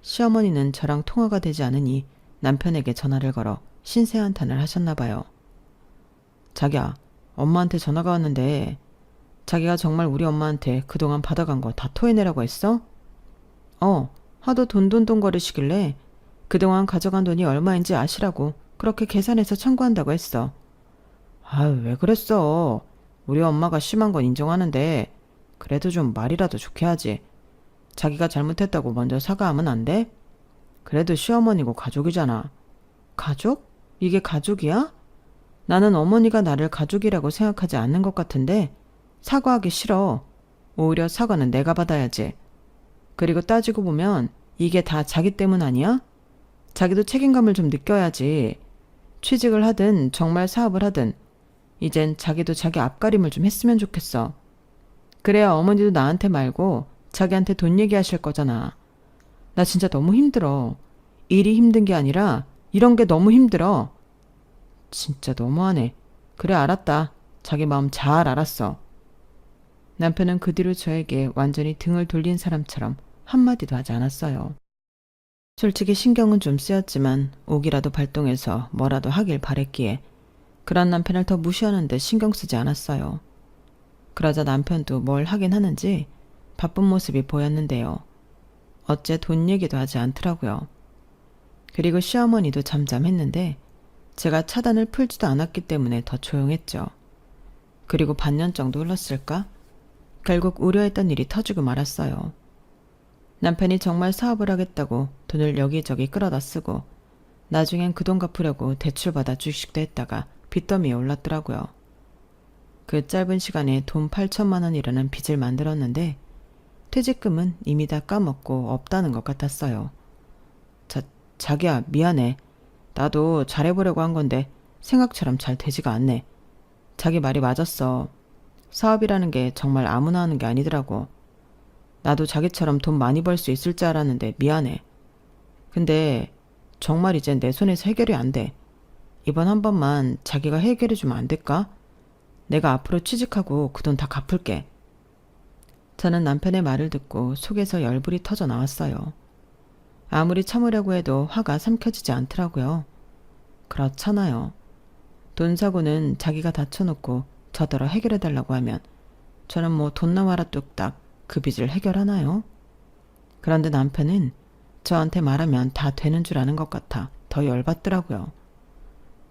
시어머니는 저랑 통화가 되지 않으니 남편에게 전화를 걸어 신세한탄을 하셨나 봐요. 자기야, 엄마한테 전화가 왔는데 자기가 정말 우리 엄마한테 그동안 받아간 거 다 토해내라고 했어? 하도 돈돈돈 거리시길래 그동안 가져간 돈이 얼마인지 아시라고 그렇게 계산해서 청구한다고 했어. 아유, 왜 그랬어? 우리 엄마가 심한 건 인정하는데 그래도 좀 말이라도 좋게 하지. 자기가 잘못했다고 먼저 사과하면 안 돼? 그래도 시어머니고 가족이잖아. 가족? 이게 가족이야? 나는 어머니가 나를 가족이라고 생각하지 않는 것 같은데 사과하기 싫어. 오히려 사과는 내가 받아야지. 그리고 따지고 보면 이게 다 자기 때문 아니야? 자기도 책임감을 좀 느껴야지. 취직을 하든 정말 사업을 하든 이젠 자기도 자기 앞가림을 좀 했으면 좋겠어. 그래야 어머니도 나한테 말고 자기한테 돈 얘기하실 거잖아. 나 진짜 너무 힘들어. 일이 힘든 게 아니라 이런 게 너무 힘들어. 진짜 너무하네. 그래, 알았다. 자기 마음 잘 알았어. 남편은 그 뒤로 저에게 완전히 등을 돌린 사람처럼 한마디도 하지 않았어요. 솔직히 신경은 좀 쓰였지만 옥이라도 발동해서 뭐라도 하길 바랬기에 그런 남편을 더 무시하는데 신경 쓰지 않았어요. 그러자 남편도 뭘 하긴 하는지 바쁜 모습이 보였는데요. 어째 돈 얘기도 하지 않더라고요. 그리고 시어머니도 잠잠했는데 제가 차단을 풀지도 않았기 때문에 더 조용했죠. 그리고 반년 정도 흘렀을까? 결국 우려했던 일이 터지고 말았어요. 남편이 정말 사업을 하겠다고 돈을 여기저기 끌어다 쓰고 나중엔 그 돈 갚으려고 대출받아 주식도 했다가 빚더미에 올랐더라고요. 그 짧은 시간에 돈 8천만 원이라는 빚을 만들었는데 퇴직금은 이미 다 까먹고 없다는 것 같았어요. 자기야, 미안해. 나도 잘해보려고 한 건데 생각처럼 잘 되지가 않네. 자기 말이 맞았어. 사업이라는 게 정말 아무나 하는 게 아니더라고. 나도 자기처럼 돈 많이 벌 수 있을 줄 알았는데 미안해. 근데 정말 이젠 내 손에서 해결이 안 돼. 이번 한 번만 자기가 해결해주면 안 될까? 내가 앞으로 취직하고 그 돈 다 갚을게. 저는 남편의 말을 듣고 속에서 열불이 터져 나왔어요. 아무리 참으려고 해도 화가 삼켜지지 않더라고요. 그렇잖아요. 돈 사고는 자기가 다쳐놓고 저더러 해결해달라고 하면 저는 뭐 돈 나와라 뚝딱 그 빚을 해결하나요? 그런데 남편은 저한테 말하면 다 되는 줄 아는 것 같아 더 열받더라고요.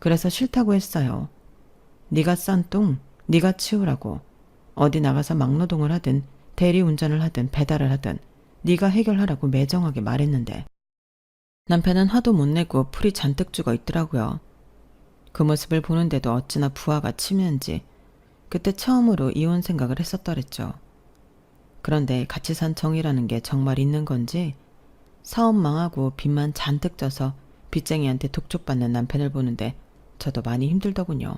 그래서 싫다고 했어요. 네가 싼 똥 네가 치우라고. 어디 나가서 막노동을 하든 대리운전을 하든 배달을 하든 네가 해결하라고 매정하게 말했는데 남편은 화도 못 내고 풀이 잔뜩 죽어 있더라고요. 그 모습을 보는데도 어찌나 부하가 치미는지 그때 처음으로 이혼 생각을 했었더랬죠. 그런데 같이 산 정이라는 게 정말 있는 건지 사업 망하고 빚만 잔뜩 져서 빚쟁이한테 독촉받는 남편을 보는데 저도 많이 힘들더군요.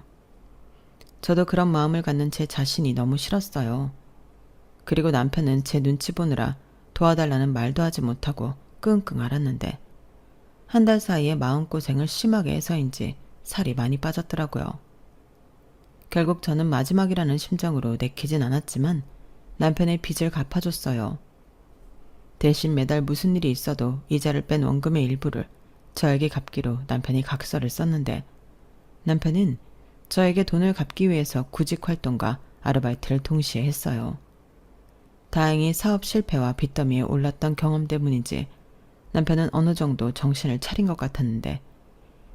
저도 그런 마음을 갖는 제 자신이 너무 싫었어요. 그리고 남편은 제 눈치 보느라 도와달라는 말도 하지 못하고 끙끙 앓았는데 한 달 사이에 마음고생을 심하게 해서인지 살이 많이 빠졌더라고요. 결국 저는 마지막이라는 심정으로 내키진 않았지만 남편의 빚을 갚아줬어요. 대신 매달 무슨 일이 있어도 이자를 뺀 원금의 일부를 저에게 갚기로 남편이 각서를 썼는데 남편은 저에게 돈을 갚기 위해서 구직 활동과 아르바이트를 동시에 했어요. 다행히 사업 실패와 빚더미에 올랐던 경험 때문인지 남편은 어느 정도 정신을 차린 것 같았는데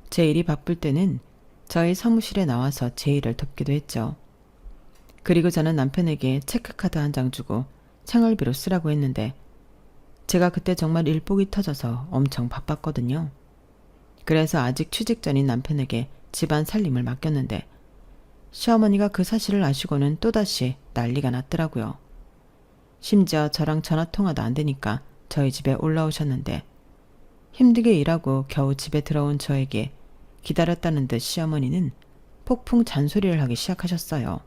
제 일이 바쁠 때는 저희 사무실에 나와서 제 일을 돕기도 했죠. 그리고 저는 남편에게 체크카드 한 장 주고 생활비로 쓰라고 했는데 제가 그때 정말 일복이 터져서 엄청 바빴거든요. 그래서 아직 취직 전인 남편에게 집안 살림을 맡겼는데 시어머니가 그 사실을 아시고는 또다시 난리가 났더라고요. 심지어 저랑 전화통화도 안 되니까 저희 집에 올라오셨는데 힘들게 일하고 겨우 집에 들어온 저에게 기다렸다는 듯 시어머니는 폭풍 잔소리를 하기 시작하셨어요.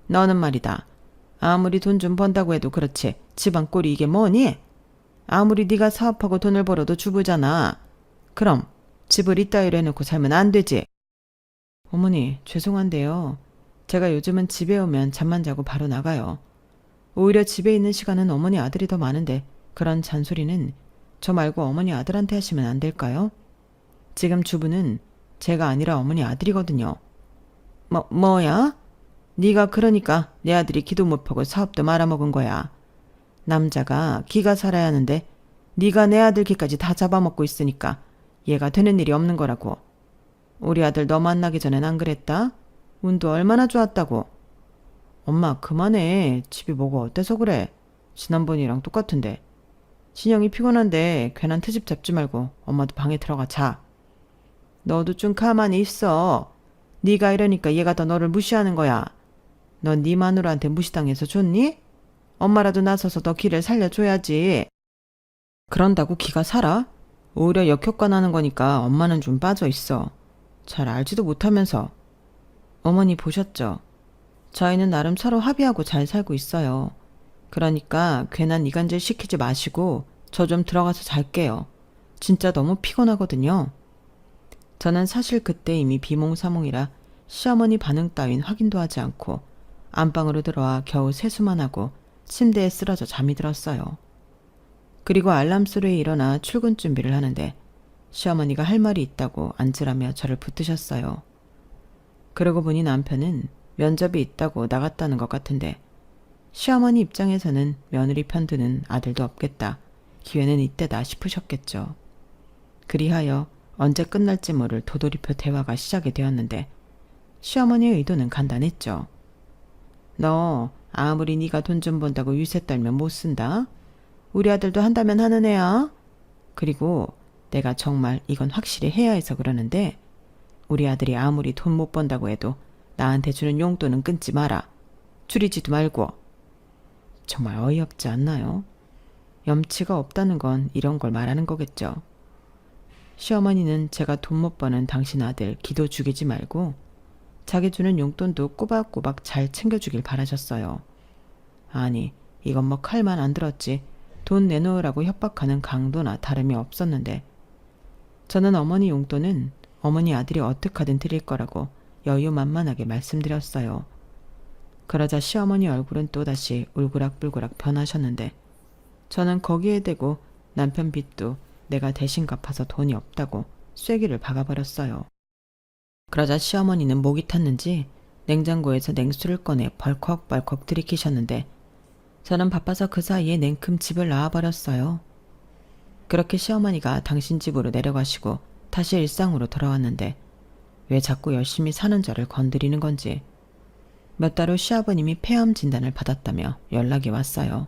너는 말이다. 아무리 돈 좀 번다고 해도 그렇지 집안 꼴이 이게 뭐니? 아무리 네가 사업하고 돈을 벌어도 주부잖아. 그럼 집을 이따위로 해놓고 살면 안 되지. 어머니 죄송한데요. 제가 요즘은 집에 오면 잠만 자고 바로 나가요. 오히려 집에 있는 시간은 어머니 아들이 더 많은데 그런 잔소리는 저 말고 어머니 아들한테 하시면 안 될까요? 지금 주부는 제가 아니라 어머니 아들이거든요. 뭐야? 네가 그러니까 내 아들이 기도 못 펴고 사업도 말아먹은 거야. 남자가 기가 살아야 하는데 네가 내 아들 기까지 다 잡아먹고 있으니까 얘가 되는 일이 없는 거라고. 우리 아들 너 만나기 전엔 안 그랬다? 운도 얼마나 좋았다고. 엄마 그만해. 집이 뭐가 어때서 그래. 지난번이랑 똑같은데. 신영이 피곤한데 괜한 트집 잡지 말고 엄마도 방에 들어가 자. 너도 좀 가만히 있어. 네가 이러니까 얘가 더 너를 무시하는 거야. 넌 네 마누라한테 무시당해서 좋니? 엄마라도 나서서 너 기를 살려줘야지. 그런다고 기가 살아? 오히려 역효과 나는 거니까 엄마는 좀 빠져 있어. 잘 알지도 못하면서. 어머니 보셨죠? 저희는 나름 서로 합의하고 잘 살고 있어요. 그러니까 괜한 이간질 시키지 마시고 저 좀 들어가서 잘게요. 진짜 너무 피곤하거든요. 저는 사실 그때 이미 비몽사몽이라 시어머니 반응 따윈 확인도 하지 않고 안방으로 들어와 겨우 세수만 하고 침대에 쓰러져 잠이 들었어요. 그리고 알람 소리에 일어나 출근 준비를 하는데 시어머니가 할 말이 있다고 앉으라며 저를 붙드셨어요. 그러고 보니 남편은 면접이 있다고 나갔다는 것 같은데 시어머니 입장에서는 며느리 편드는 아들도 없겠다. 기회는 이때다 싶으셨겠죠. 그리하여 언제 끝날지 모를 도돌이표 대화가 시작이 되었는데 시어머니의 의도는 간단했죠. 너 아무리 네가 돈 좀 번다고 유세 떨면 못 쓴다. 우리 아들도 한다면 하는 애야. 그리고 내가 정말 이건 확실히 해야 해서 그러는데 우리 아들이 아무리 돈 못 번다고 해도 나한테 주는 용돈은 끊지 마라. 줄이지도 말고. 정말 어이없지 않나요? 염치가 없다는 건 이런 걸 말하는 거겠죠. 시어머니는 제가 돈 못 버는 당신 아들 기도 죽이지 말고 자기 주는 용돈도 꼬박꼬박 잘 챙겨주길 바라셨어요. 아니 이건 뭐 칼만 안 들었지 돈 내놓으라고 협박하는 강도나 다름이 없었는데 저는 어머니 용돈은 어머니 아들이 어떻게든 드릴 거라고 여유만만하게 말씀드렸어요. 그러자 시어머니 얼굴은 또다시 울그락불그락 변하셨는데 저는 거기에 대고 남편 빚도 내가 대신 갚아서 돈이 없다고 쐐기를 박아버렸어요. 그러자 시어머니는 목이 탔는지 냉장고에서 냉수를 꺼내 벌컥벌컥 들이키셨는데 저는 바빠서 그 사이에 냉큼 집을 나와버렸어요. 그렇게 시어머니가 당신 집으로 내려가시고 다시 일상으로 돌아왔는데 왜 자꾸 열심히 사는 저를 건드리는 건지 몇 달 후 시아버님이 폐암 진단을 받았다며 연락이 왔어요.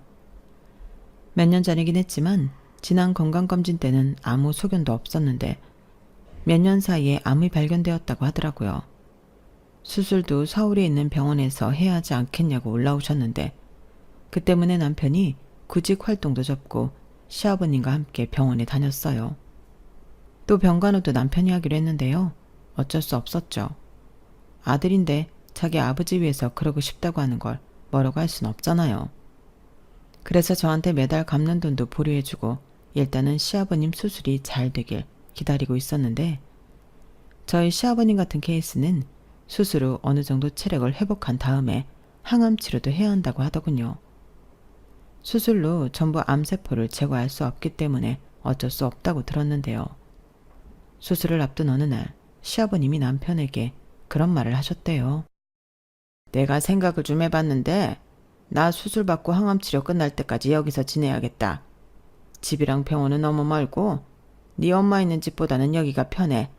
몇 년 전이긴 했지만 지난 건강검진 때는 아무 소견도 없었는데 몇 년 사이에 암이 발견되었다고 하더라고요. 수술도 서울에 있는 병원에서 해야 하지 않겠냐고 올라오셨는데 그 때문에 남편이 구직 활동도 접고 시아버님과 함께 병원에 다녔어요. 또 병간호도 남편이 하기로 했는데요. 어쩔 수 없었죠. 아들인데 자기 아버지 위해서 그러고 싶다고 하는 걸 뭐라고 할 순 없잖아요. 그래서 저한테 매달 갚는 돈도 보류해주고 일단은 시아버님 수술이 잘 되길 기다리고 있었는데 저희 시아버님 같은 케이스는 수술 후 어느 정도 체력을 회복한 다음에 항암 치료도 해야 한다고 하더군요. 수술로 전부 암세포를 제거할 수 없기 때문에 어쩔 수 없다고 들었는데요. 수술을 앞둔 어느 날 시아버님이 남편에게 그런 말을 하셨대요. 내가 생각을 좀 해봤는데 나 수술 받고 항암 치료 끝날 때까지 여기서 지내야겠다. 집이랑 병원은 너무 멀고 네 엄마 있는 집보다는 여기가 편해.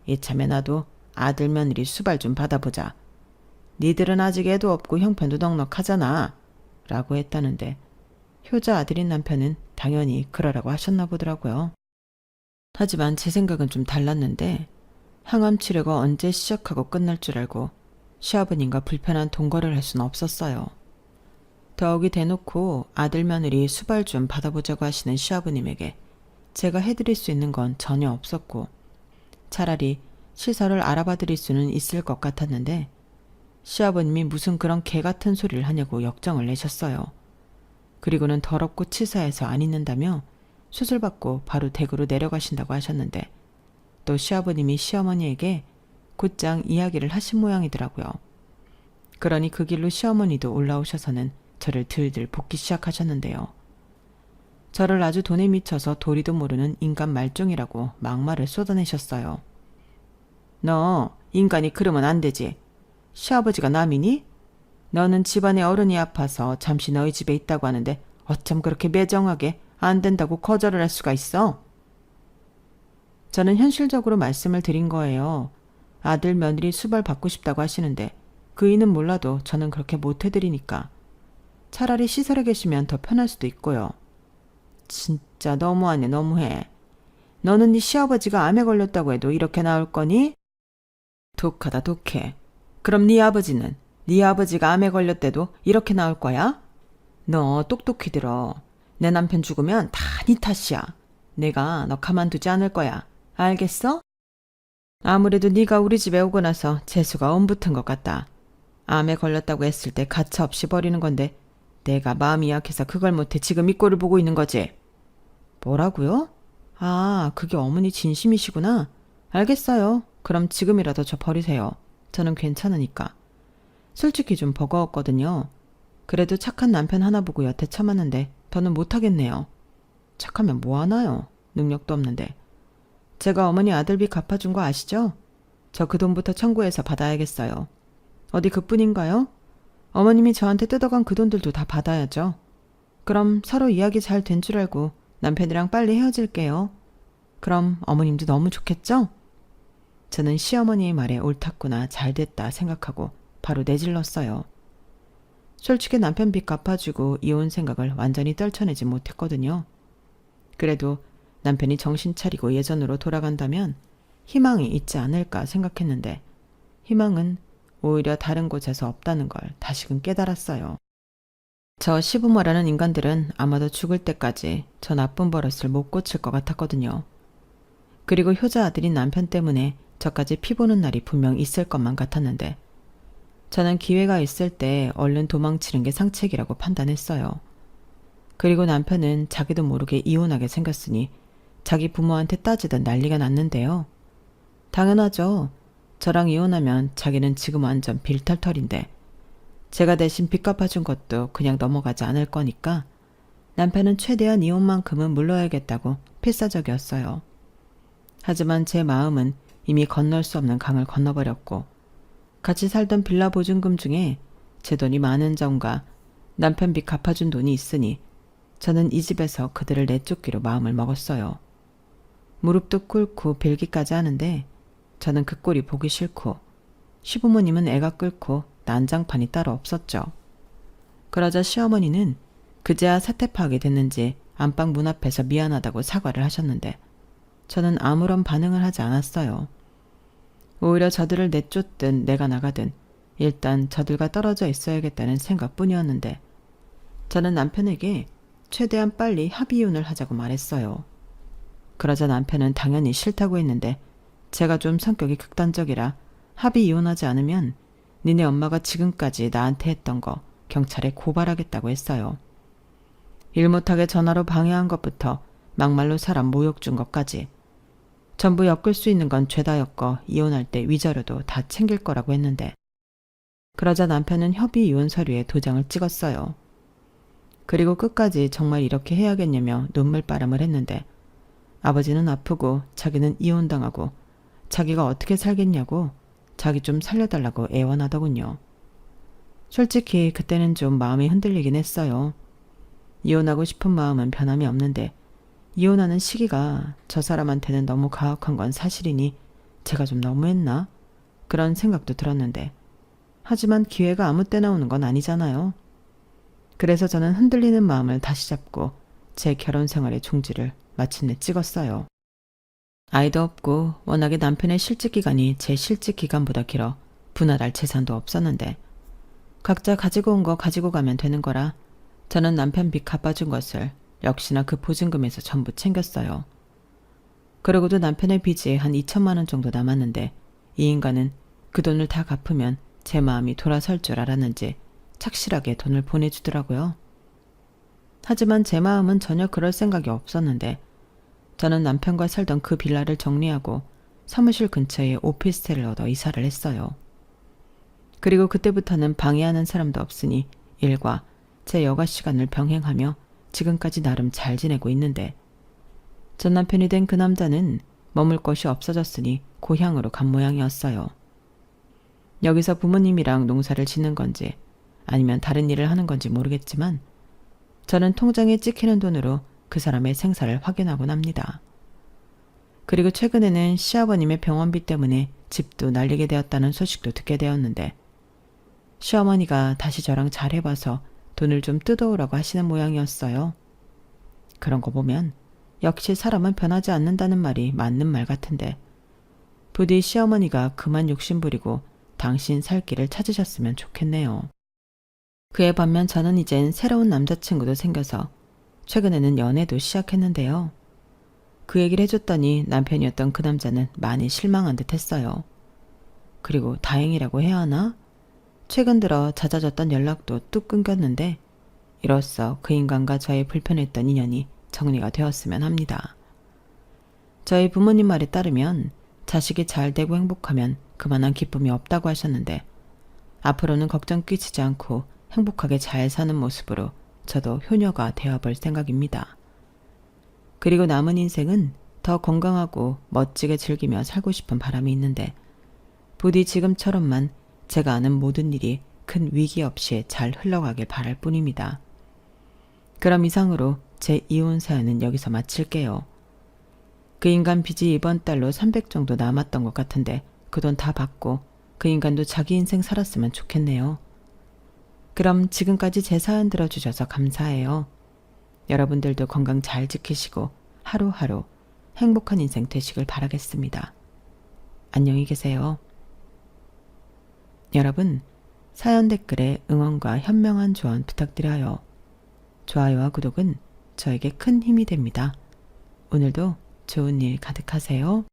이참에 나도 아들 며느리 수발 좀 받아보자. 니들은 아직 애도 없고 형편도 넉넉하잖아. 라고 했다는데 효자 아들인 남편은 당연히 그러라고 하셨나 보더라고요. 하지만 제 생각은 좀 달랐는데 항암 치료가 언제 시작하고 끝날 줄 알고 시아버님과 불편한 동거를 할 수는 없었어요. 더욱이 대놓고 아들 며느리 수발 좀 받아보자고 하시는 시아버님에게 제가 해드릴 수 있는 건 전혀 없었고 차라리 시설을 알아봐 드릴 수는 있을 것 같았는데 시아버님이 무슨 그런 개 같은 소리를 하냐고 역정을 내셨어요. 그리고는 더럽고 치사해서 안 있는다며 수술받고 바로 댁으로 내려가신다고 하셨는데 또 시아버님이 시어머니에게 곧장 이야기를 하신 모양이더라고요. 그러니 그 길로 시어머니도 올라오셔서는 저를 들들 볶기 시작하셨는데요. 저를 아주 돈에 미쳐서 도리도 모르는 인간 말종이라고 막말을 쏟아내셨어요. 너 인간이 그러면 안 되지. 시아버지가 남이니? 너는 집안에 어른이 아파서 잠시 너희 집에 있다고 하는데 어쩜 그렇게 매정하게 안 된다고 거절을 할 수가 있어? 저는 현실적으로 말씀을 드린 거예요. 아들 며느리 수발 받고 싶다고 하시는데 그 이는 몰라도 저는 그렇게 못 해드리니까. 차라리 시설에 계시면 더 편할 수도 있고요. 진짜 너무하네 너무해. 너는 네 시아버지가 암에 걸렸다고 해도 이렇게 나올 거니? 독하다 독해. 그럼 네 아버지는? 네 아버지가 암에 걸렸대도 이렇게 나올 거야? 너 똑똑히 들어. 내 남편 죽으면 다 네 탓이야. 내가 너 가만두지 않을 거야. 알겠어? 아무래도 네가 우리 집에 오고 나서 재수가 엄붙은 것 같다. 암에 걸렸다고 했을 때 가차없이 버리는 건데 내가 마음이 약해서 그걸 못해 지금 이 꼴을 보고 있는 거지. 뭐라고요? 아, 그게 어머니 진심이시구나. 알겠어요. 그럼 지금이라도 저 버리세요. 저는 괜찮으니까. 솔직히 좀 버거웠거든요. 그래도 착한 남편 하나 보고 여태 참았는데 더는 못하겠네요. 착하면 뭐하나요? 능력도 없는데. 제가 어머니 아들비 갚아준 거 아시죠? 저 그 돈부터 청구해서 받아야겠어요. 어디 그뿐인가요? 어머님이 저한테 뜯어간 그 돈들도 다 받아야죠. 그럼 서로 이야기 잘 된 줄 알고 남편이랑 빨리 헤어질게요. 그럼 어머님도 너무 좋겠죠? 저는 시어머니의 말에 옳았구나 잘됐다 생각하고 바로 내질렀어요. 솔직히 남편 빚 갚아주고 이혼 생각을 완전히 떨쳐내지 못했거든요. 그래도 남편이 정신 차리고 예전으로 돌아간다면 희망이 있지 않을까 생각했는데 희망은 오히려 다른 곳에서 없다는 걸 다시금 깨달았어요. 저 시부모라는 인간들은 아마도 죽을 때까지 저 나쁜 버릇을 못 고칠 것 같았거든요. 그리고 효자 아들인 남편 때문에 저까지 피보는 날이 분명 있을 것만 같았는데 저는 기회가 있을 때 얼른 도망치는 게 상책이라고 판단했어요. 그리고 남편은 자기도 모르게 이혼하게 생겼으니 자기 부모한테 따지던 난리가 났는데요. 당연하죠. 저랑 이혼하면 자기는 지금 완전 빌털털인데 제가 대신 빚 갚아준 것도 그냥 넘어가지 않을 거니까 남편은 최대한 이혼만큼은 물러야겠다고 필사적이었어요. 하지만 제 마음은 이미 건널 수 없는 강을 건너버렸고 같이 살던 빌라 보증금 중에 제 돈이 많은 점과 남편 빚 갚아준 돈이 있으니 저는 이 집에서 그들을 내쫓기로 마음을 먹었어요. 무릎도 꿇고 빌기까지 하는데 저는 그 꼴이 보기 싫고 시부모님은 애가 끓고 난장판이 따로 없었죠. 그러자 시어머니는 그제야 사태 파악이 됐는지 안방 문 앞에서 미안하다고 사과를 하셨는데 저는 아무런 반응을 하지 않았어요. 오히려 저들을 내쫓든 내가 나가든 일단 저들과 떨어져 있어야겠다는 생각뿐이었는데 저는 남편에게 최대한 빨리 합의 이혼을 하자고 말했어요. 그러자 남편은 당연히 싫다고 했는데 제가 좀 성격이 극단적이라 합의 이혼하지 않으면 니네 엄마가 지금까지 나한테 했던 거 경찰에 고발하겠다고 했어요. 일 못하게 전화로 방해한 것부터 막말로 사람 모욕 준 것까지 전부 엮을 수 있는 건 죄다 엮어 이혼할 때 위자료도 다 챙길 거라고 했는데 그러자 남편은 협의 이혼 서류에 도장을 찍었어요. 그리고 끝까지 정말 이렇게 해야겠냐며 눈물바람을 했는데 아버지는 아프고 자기는 이혼당하고 자기가 어떻게 살겠냐고 자기 좀 살려달라고 애원하더군요. 솔직히 그때는 좀 마음이 흔들리긴 했어요. 이혼하고 싶은 마음은 변함이 없는데 이혼하는 시기가 저 사람한테는 너무 가혹한 건 사실이니 제가 좀 너무했나? 그런 생각도 들었는데 하지만 기회가 아무 때나 오는 건 아니잖아요. 그래서 저는 흔들리는 마음을 다시 잡고 제 결혼 생활의 종지를 마침내 찍었어요. 아이도 없고 워낙에 남편의 실직 기간이 제 실직 기간보다 길어 분할할 재산도 없었는데 각자 가지고 온 거 가지고 가면 되는 거라 저는 남편 빚 갚아준 것을 역시나 그 보증금에서 전부 챙겼어요. 그러고도 남편의 빚이 한 2천만 원 정도 남았는데 이 인간은 그 돈을 다 갚으면 제 마음이 돌아설 줄 알았는지 착실하게 돈을 보내주더라고요. 하지만 제 마음은 전혀 그럴 생각이 없었는데 저는 남편과 살던 그 빌라를 정리하고 사무실 근처에 오피스텔을 얻어 이사를 했어요. 그리고 그때부터는 방해하는 사람도 없으니 일과 제 여가 시간을 병행하며 지금까지 나름 잘 지내고 있는데 전 남편이 된 그 남자는 머물 곳이 없어졌으니 고향으로 간 모양이었어요. 여기서 부모님이랑 농사를 짓는 건지 아니면 다른 일을 하는 건지 모르겠지만 저는 통장에 찍히는 돈으로 그 사람의 생사를 확인하곤 합니다. 그리고 최근에는 시아버님의 병원비 때문에 집도 날리게 되었다는 소식도 듣게 되었는데 시어머니가 다시 저랑 잘해봐서 돈을 좀 뜯어오라고 하시는 모양이었어요. 그런 거 보면 역시 사람은 변하지 않는다는 말이 맞는 말 같은데 부디 시어머니가 그만 욕심부리고 당신 살 길을 찾으셨으면 좋겠네요. 그에 반면 저는 이젠 새로운 남자친구도 생겨서 최근에는 연애도 시작했는데요. 그 얘기를 해줬더니 남편이었던 그 남자는 많이 실망한 듯 했어요. 그리고 다행이라고 해야 하나? 최근 들어 잦아졌던 연락도 뚝 끊겼는데 이로써 그 인간과 저의 불편했던 인연이 정리가 되었으면 합니다. 저희 부모님 말에 따르면 자식이 잘 되고 행복하면 그만한 기쁨이 없다고 하셨는데 앞으로는 걱정 끼치지 않고 행복하게 잘 사는 모습으로 저도 효녀가 되어볼 생각입니다. 그리고 남은 인생은 더 건강하고 멋지게 즐기며 살고 싶은 바람이 있는데 부디 지금처럼만 제가 아는 모든 일이 큰 위기 없이 잘 흘러가길 바랄 뿐입니다. 그럼 이상으로 제 이혼 사연은 여기서 마칠게요. 그 인간 빚이 이번 달로 300 정도 남았던 것 같은데 그 돈 다 받고 그 인간도 자기 인생 살았으면 좋겠네요. 그럼 지금까지 제 사연 들어주셔서 감사해요. 여러분들도 건강 잘 지키시고 하루하루 행복한 인생 되시길 바라겠습니다. 안녕히 계세요. 여러분, 사연 댓글에 응원과 현명한 조언 부탁드려요. 좋아요와 구독은 저에게 큰 힘이 됩니다. 오늘도 좋은 일 가득하세요.